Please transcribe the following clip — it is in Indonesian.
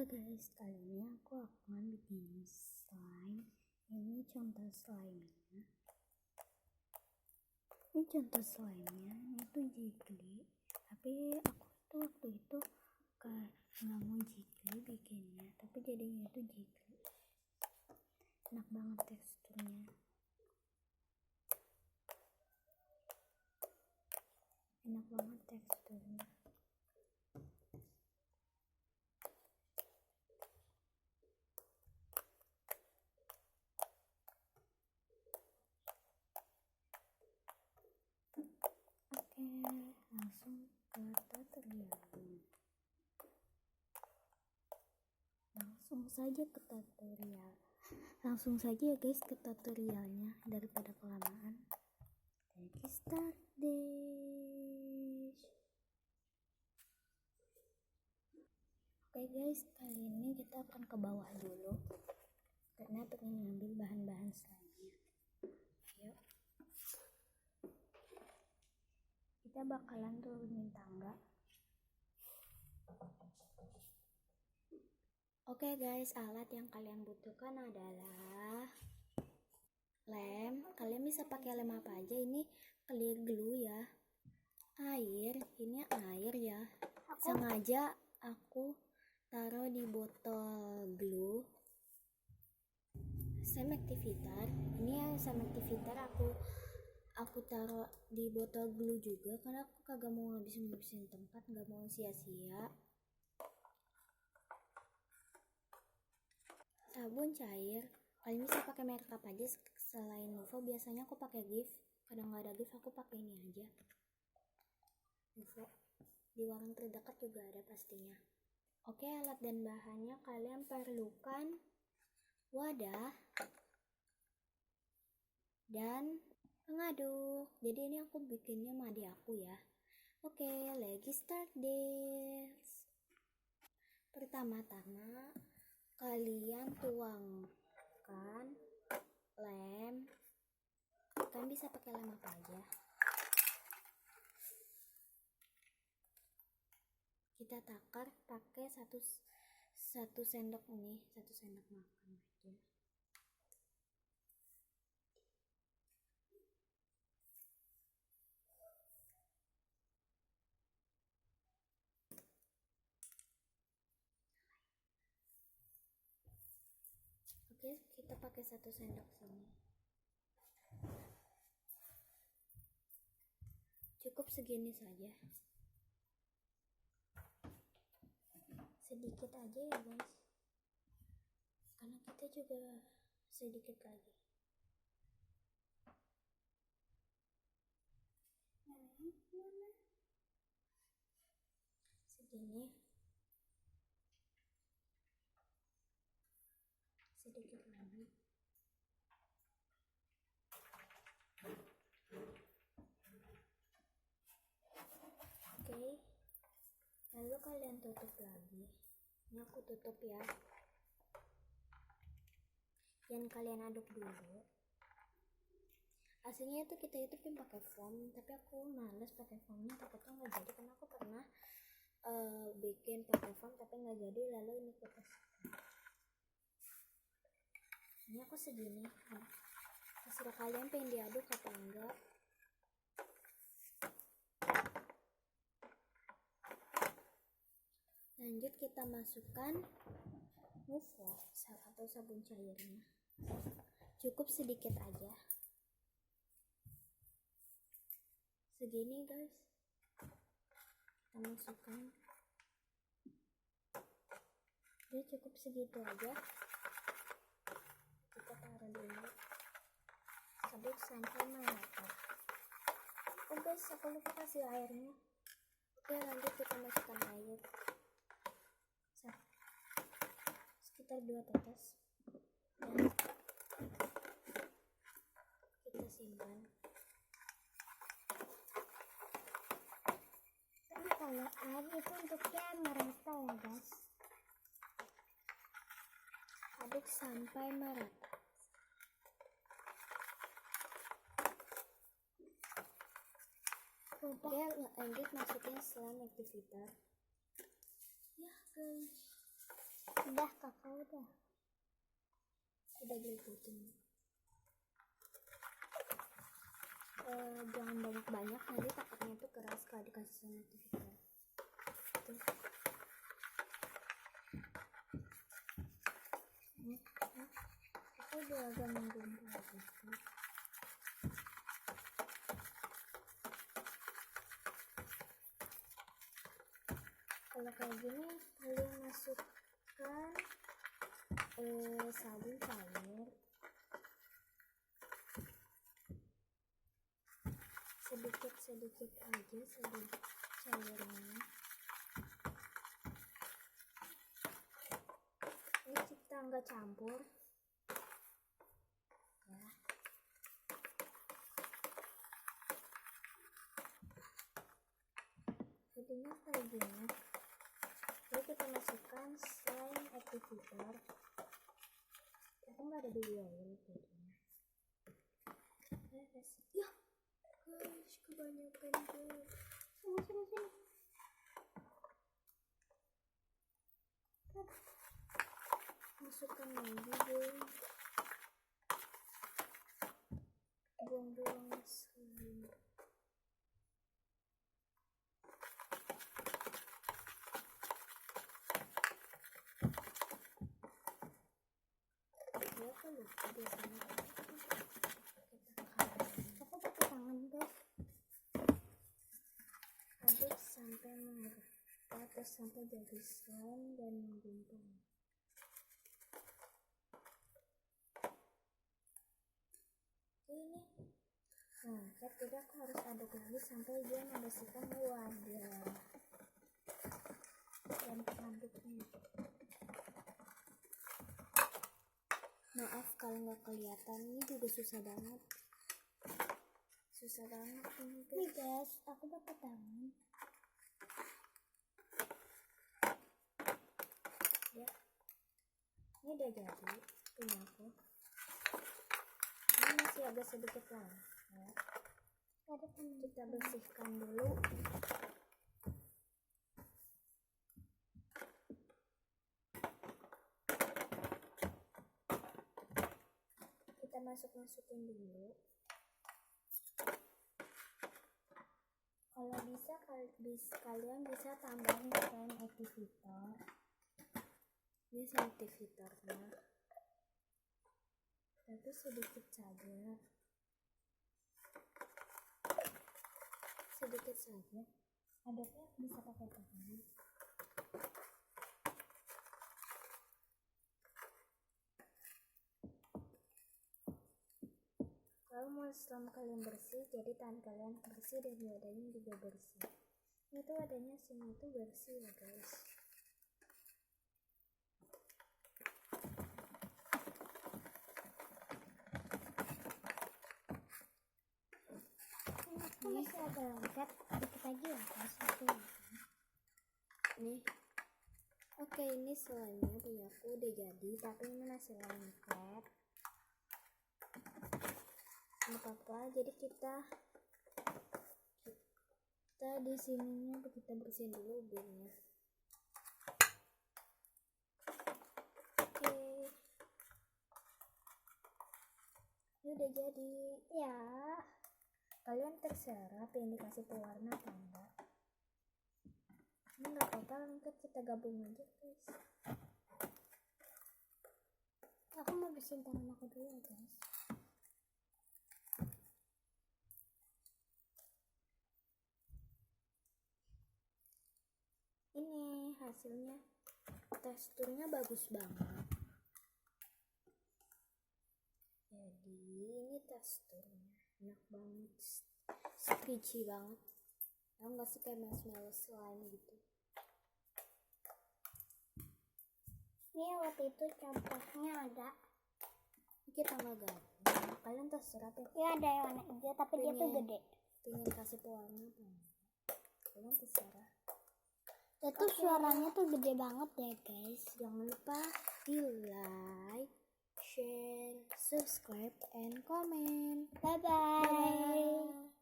Halo guys, kali ini aku akan bikin slime. Ini contoh slime-nya. Ini tuh jiggly. Tapi aku tuh waktu itu nggak mau jiggly bikinnya, tapi jadinya tuh jiggly. Enak banget teksturnya. Oke, langsung ke tutorialnya. Langsung saja ya guys ke tutorialnya daripada kelamaan. Let's start this. Oke guys, kali ini kita akan ke bawah dulu karena pengen ngambil bahan-bahan slime-nya. Yuk. Kita bakalan turunin tangga. Oke guys, alat yang kalian butuhkan adalah lem. Kalian bisa pakai lem apa aja, ini clear glue ya. Air, ini air ya. Sengaja aku taruh di botol glue. Sam activator, ini yang Sam activator aku taruh di botol glue juga karena aku kagak mau ngabisin tempat, nggak mau sia-sia. Sabun cair, kalian bisa pakai merek apa aja selain Nuvo. Biasanya aku pakai Gift, kadang nggak ada Gift aku pakai ini aja, Nuvo. Di warung terdekat juga ada pastinya. Oke, alat dan bahannya kalian perlukan wadah dan pengaduk. Jadi ini aku bikinnya sama adik aku ya. Oke, let's start this. Pertama-tama kalian tuangkan lem. Kalian bisa pakai lem apa aja. Kita takar pakai satu sendok ini, satu sendok makan aja. Oke, kita pakai satu sendok sini. Cukup segini saja. Sedikit aja ya guys. Karena kita juga sedikit lagi. Segini. Sedikit lagi. Oke, lalu kalian tutup lagi. Ini aku tutup ya, dan kalian aduk dulu. Aslinya itu kita itu pakai foam, tapi aku males pakai foamnya, takutnya nggak jadi karena aku pernah bikin pakai foam tapi nggak jadi. Lalu ini kita ini aku segini. Terserah kalian pengen diaduk apa enggak. Lanjut kita masukkan Nuvo atau sabun cairnya. Cukup sedikit aja. Segini guys. Kita masukkan. Jadi cukup segitu aja. Kita taruh dulu. Aduk sampai merata. Oh guys, aku lupa kasih airnya. Oke, lanjut kita masukkan air. Sekitar 2 tetes. Dan kita simpan. Tapi kalau air itu untuknya merata ya guys. Aduk sampai merata. Oke, lanjut masukin slime activator. Ya guys. Udah kakak udah diikutin. Jangan banyak-banyak, nanti takutnya itu keras kalau dikasih sama TV. Aku udah agak menggumpal gitu. Kalau kayak gini kalian masukkan sabun cair sedikit aja, sabun cairnya. Ini kita nggak campur ya. Jadinya kayak gini. Lalu kita masukkan slime activator. Aku nggak ada video ini kayaknya. Ya guys, kebanyakan guys. Sini. Masukkan lagi guys. Buang-buang slime. Ya kan lupa biasanya. aku pakai tangan guys. Aduk sampai merata, terus sampai jadi slime dan menggumpal. Ini nah tidak, aku harus aduk lagi sampai dia membersihkan wadah dan aduknya. Maaf kalau nggak kelihatan, ini juga susah banget ini Nih guys, aku pakai tangan. ya. Ini udah jadi punya aku. Ini masih agak sedikit lengket. Kita bersihkan dulu. Kita masukin dulu. Kalau bisa kalian bisa tambahin slime activator. Ini slime activatornya. Tapi sedikit saja. Aduknya bisa pakai tangan. Kalau mau slime kalian bersih, jadi tangan kalian bersih dan wadahnya juga bersih. Ini tuh wadahnya semua itu bersih ya guys. Aku masih agak lengket, dikit lagi ya guys. Nih. Oke, ini slime-nya punya aku udah jadi, tapi ini masih lengket. Nggak apa-apa, jadi kita di sininya kita bersihin dulu ubinnya. Oke. Ini udah jadi ya. Kalian terserah pengen dikasih pewarna apa enggak. Ini nggak apa-apa, lengket, kita gabung aja guys. Aku mau bersihin tangan aku dulu ya guys. Ini hasilnya, teksturnya bagus banget. Jadi ini teksturnya enak banget, squishy banget. Aku nggak sih kayak marshmallow slime gitu. Ini waktu itu contohnya ada. Kita nggak gabung. Kalian terserah deh. Ya ada yang warna hijau tapi dia tuh gede. Pengen kasih pewarna apa enggak? Kalian terserah. Itu suaranya tuh gede banget ya guys. Jangan lupa di like, share, subscribe, and comment. Bye bye.